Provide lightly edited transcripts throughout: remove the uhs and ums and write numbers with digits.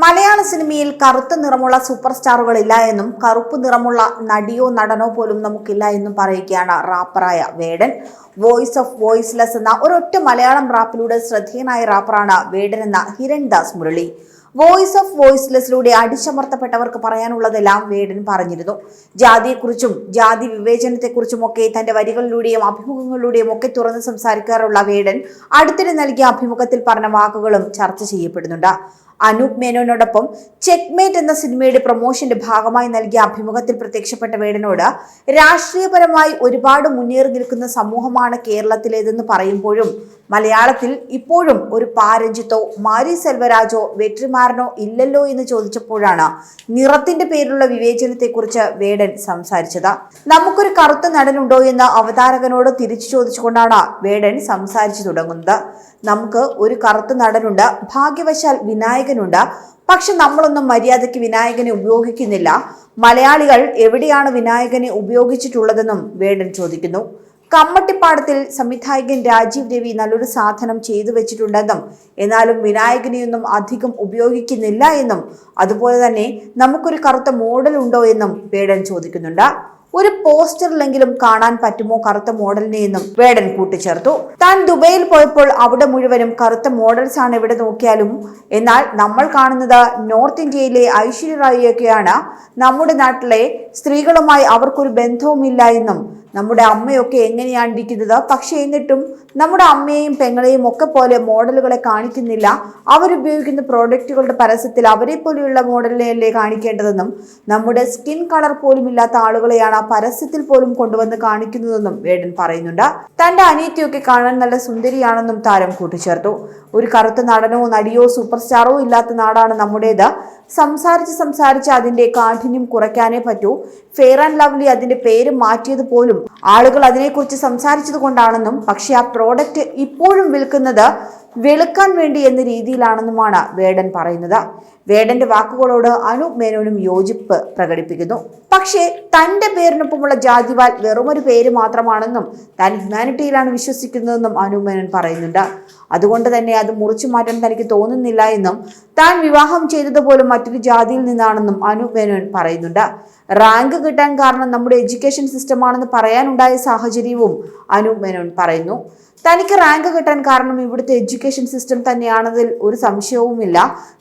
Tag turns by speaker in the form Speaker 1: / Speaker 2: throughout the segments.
Speaker 1: മലയാള സിനിമയിൽ കറുത്ത നിറമുള്ള സൂപ്പർ സ്റ്റാറുകളില്ല എന്നും കറുപ്പ് നിറമുള്ള നടിയോ നടനോ പോലും നമുക്കില്ല എന്നും പറയുകയാണ് റാപ്പറായ വേടൻ. വോയിസ് ഓഫ് വോയിസ്ലെസ് എന്ന ഒരൊറ്റ മലയാളം റാപ്പിലൂടെ ശ്രദ്ധേയനായ റാപ്പറാണ് വേടൻ എന്ന ഹിരൺദാസ് മുരളി. വോയിസ് ഓഫ് വോയിസ്ലെസ്സിലൂടെ അടിച്ചമർത്തപ്പെട്ടവർക്ക് പറയാനുള്ളതെല്ലാം വേടൻ പറഞ്ഞിരുന്നു. ജാതിയെക്കുറിച്ചും ജാതി വിവേചനത്തെക്കുറിച്ചും ഒക്കെ തന്റെ വരികളിലൂടെയും അഭിമുഖങ്ങളിലൂടെയും ഒക്കെ തുറന്ന് സംസാരിക്കാറുള്ള വേടൻ അടുത്തിടെ നൽകിയ അഭിമുഖത്തിൽ പറഞ്ഞ വാക്കുകളും ചർച്ച ചെയ്യപ്പെടുന്നുണ്ട്. അനൂപ് മേനോനോടൊപ്പം ചെക്ക്മേറ്റ് എന്ന സിനിമയുടെ പ്രൊമോഷന്റെ ഭാഗമായി നൽകിയ അഭിമുഖത്തിൽ പ്രത്യക്ഷപ്പെട്ട വേടനോട് രാഷ്ട്രീയപരമായി ഒരുപാട് മുന്നേറി നിൽക്കുന്ന സമൂഹമാണ് കേരളത്തിലേതെന്ന് പറയുമ്പോഴും മലയാളത്തിൽ ഇപ്പോഴും ഒരു പാരഞ്ജിത്തോ മാരി സെൽവരാജോ വെട്രിമാരനോ ഇല്ലല്ലോ എന്ന് ചോദിച്ചപ്പോഴാണ് നിറത്തിന്റെ പേരിലുള്ള വിവേചനത്തെക്കുറിച്ച് വേടൻ സംസാരിച്ചത്. നമുക്കൊരു കറുത്ത നടനുണ്ടോ എന്ന് അവതാരകനോട് തിരിച്ചു ചോദിച്ചുകൊണ്ടാണ് വേടൻ സംസാരിച്ചു തുടങ്ങുന്നത്. നമുക്ക് ഒരു കറുത്ത നടനുണ്ട്, ഭാഗ്യവശാൽ വിനായകനുണ്ട്. പക്ഷെ നമ്മളൊന്നും മര്യാദയ്ക്ക് വിനായകനെ ഉപയോഗിക്കുന്നില്ല. മലയാളികൾ എവിടെയാണ് വിനായകനെ ഉപയോഗിച്ചിട്ടുള്ളതെന്നും വേടൻ ചോദിക്കുന്നു. കമ്മട്ടിപ്പാടത്തിൽ സംവിധായകൻ രാജീവ് രവി നല്ലൊരു സാധനം ചെയ്തു വെച്ചിട്ടുണ്ടെന്നും എന്നാലും വിനായകനെയൊന്നും അധികം ഉപയോഗിക്കുന്നില്ല എന്നും അതുപോലെ തന്നെ നമുക്കൊരു കറുത്ത മോഡൽ ഉണ്ടോ എന്നും വേടൻ ചോദിക്കുന്നുണ്ട്. ഒരു പോസ്റ്ററിലെങ്കിലും കാണാൻ പറ്റുമോ കറുത്ത മോഡലിനെ എന്നും വേടൻ കൂട്ടിച്ചേർത്തു. താൻ ദുബൈയിൽ പോയപ്പോൾ അവിടെ മുഴുവനും കറുത്ത മോഡൽസ് ആണ് എവിടെ നോക്കിയാലും. എന്നാൽ നമ്മൾ കാണുന്നത് നോർത്ത് ഇന്ത്യയിലെ ഐശ്വര്യ റായിയൊക്കെയാണ്. നമ്മുടെ നാട്ടിലെ സ്ത്രീകളുമായി അവർക്കൊരു ബന്ധവുമില്ല എന്നും നമ്മുടെ അമ്മയൊക്കെ എങ്ങനെയാണ് ഇരിക്കുന്നത്, പക്ഷെ എന്നിട്ടും നമ്മുടെ അമ്മയെയും പെങ്ങളെയും ഒക്കെ പോലെ മോഡലുകളെ കാണിക്കുന്നില്ല. അവരുപയോഗിക്കുന്ന പ്രോഡക്റ്റുകളുടെ പരസ്യത്തിൽ അവരെ പോലെയുള്ള മോഡലിനെയല്ലേ കാണിക്കേണ്ടതെന്നും നമ്മുടെ സ്കിൻ കളർ പോലും ഇല്ലാത്ത ആളുകളെയാണ് ആ പരസ്യത്തിൽ പോലും കൊണ്ടുവന്ന് കാണിക്കുന്നതെന്നും വേടൻ പറയുന്നുണ്ട്. തന്റെ അനിയത്തിയൊക്കെ കാണാൻ നല്ല സുന്ദരിയാണെന്നും താരം കൂട്ടിച്ചേർത്തു. ഒരു കറുത്ത നടനോ നടിയോ സൂപ്പർ സ്റ്റാറോ ഇല്ലാത്ത നാടാണ് നമ്മുടേത്. സംസാരിച്ച് അതിന്റെ കാഠിന്യം കുറയ്ക്കാനേ പറ്റൂ. ഫെയർ ആൻഡ് ലവ്ലി അതിന്റെ പേര് മാറ്റിയത് പോലും ആളുകൾ അതിനെക്കുറിച്ച് സംസാരിച്ചത് കൊണ്ടാണെന്നും പക്ഷെ ആ പ്രോഡക്റ്റ് ഇപ്പോഴും വിൽക്കുന്നത് വെളുക്കാൻ വേണ്ടി എന്ന രീതിയിലാണെന്നുമാണ് വേടൻ പറയുന്നത്. വേടന്റെ വാക്കുകളോട് അനൂപ് മേനോനും യോജിപ്പ് പ്രകടിപ്പിക്കുന്നു. പക്ഷേ തന്റെ പേരിനൊപ്പമുള്ള ജാതിവാൽ വെറുമൊരു പേര് മാത്രമാണെന്നും താൻ ഹ്യൂമാനിറ്റിയിലാണ് വിശ്വസിക്കുന്നതെന്നും അനൂപ് മേനോൻ പറയുന്നുണ്ട്. അതുകൊണ്ട് തന്നെ അത് മുറിച്ചു മാറ്റാൻ തനിക്ക് തോന്നുന്നില്ല എന്നും താൻ വിവാഹം ചെയ്തതുപോലും മറ്റൊരു ജാതിയിൽ നിന്നാണെന്നും അനൂപ് മേനോൻ പറയുന്നുണ്ട്. റാങ്ക് കിട്ടാൻ കാരണം നമ്മുടെ എഡ്യൂക്കേഷൻ സിസ്റ്റമാണെന്ന് പറയാനുണ്ടായ സാഹചര്യവും അനൂപ് മേനോൻ പറയുന്നു. തനിക്ക് റാങ്ക് കിട്ടാൻ കാരണം ഇവിടുത്തെ എഡ്യൂക്കേഷൻ സിസ്റ്റം തന്നെയാണതിൽ ഒരു സംശയവുമില്ല.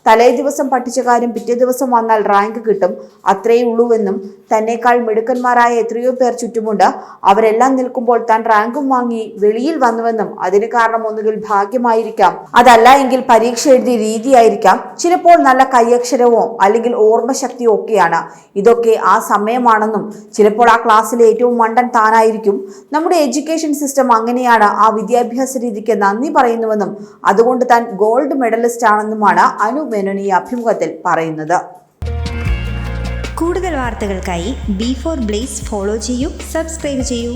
Speaker 1: തലേ ദിവസം പഠിച്ച കാര്യം പിറ്റേ ദിവസം വന്നാൽ റാങ്ക് കിട്ടും, അത്രയേ ഉള്ളൂവെന്നും തന്നെക്കാൾ മിടുക്കന്മാരായ എത്രയോ പേർ ചുറ്റുമുണ്ട്. അവരെല്ലാം നിൽക്കുമ്പോൾ താൻ റാങ്കും വാങ്ങി വെളിയിൽ വന്നുവെന്നും അതിന് കാരണം ഒന്നുകിൽ ഭാഗ്യമായിരിക്കാം, അതല്ല എങ്കിൽ പരീക്ഷ എഴുതിയ രീതിയായിരിക്കാം, ചിലപ്പോൾ നല്ല കൈയക്ഷരമോ അല്ലെങ്കിൽ ഓർമ്മശക്തിയോ ഒക്കെയാണ്. ഇതൊക്കെ ആ സമയമാണെന്നും ചിലപ്പോൾ ആ ക്ലാസ്സിലെ ഏറ്റവും മണ്ടൻ താനായിരിക്കും. നമ്മുടെ എഡ്യൂക്കേഷൻ സിസ്റ്റം അങ്ങനെയാണ്. ആ വിദ്യാഭ്യാസ രീതിക്ക് നന്ദി പറയുന്നുവെന്നും അതുകൊണ്ട് താൻ ഗോൾഡ് മെഡലിസ്റ്റ് ആണെന്നുമാണ് അനൂപ് മേനോൻ ഈ അഭിമുഖത്തിൽ പറയുന്നത്.
Speaker 2: കൂടുതൽ വാർത്തകൾക്കായി B4 Blaze ഫോളോ ചെയ്യൂ, സബ്സ്ക്രൈബ് ചെയ്യൂ.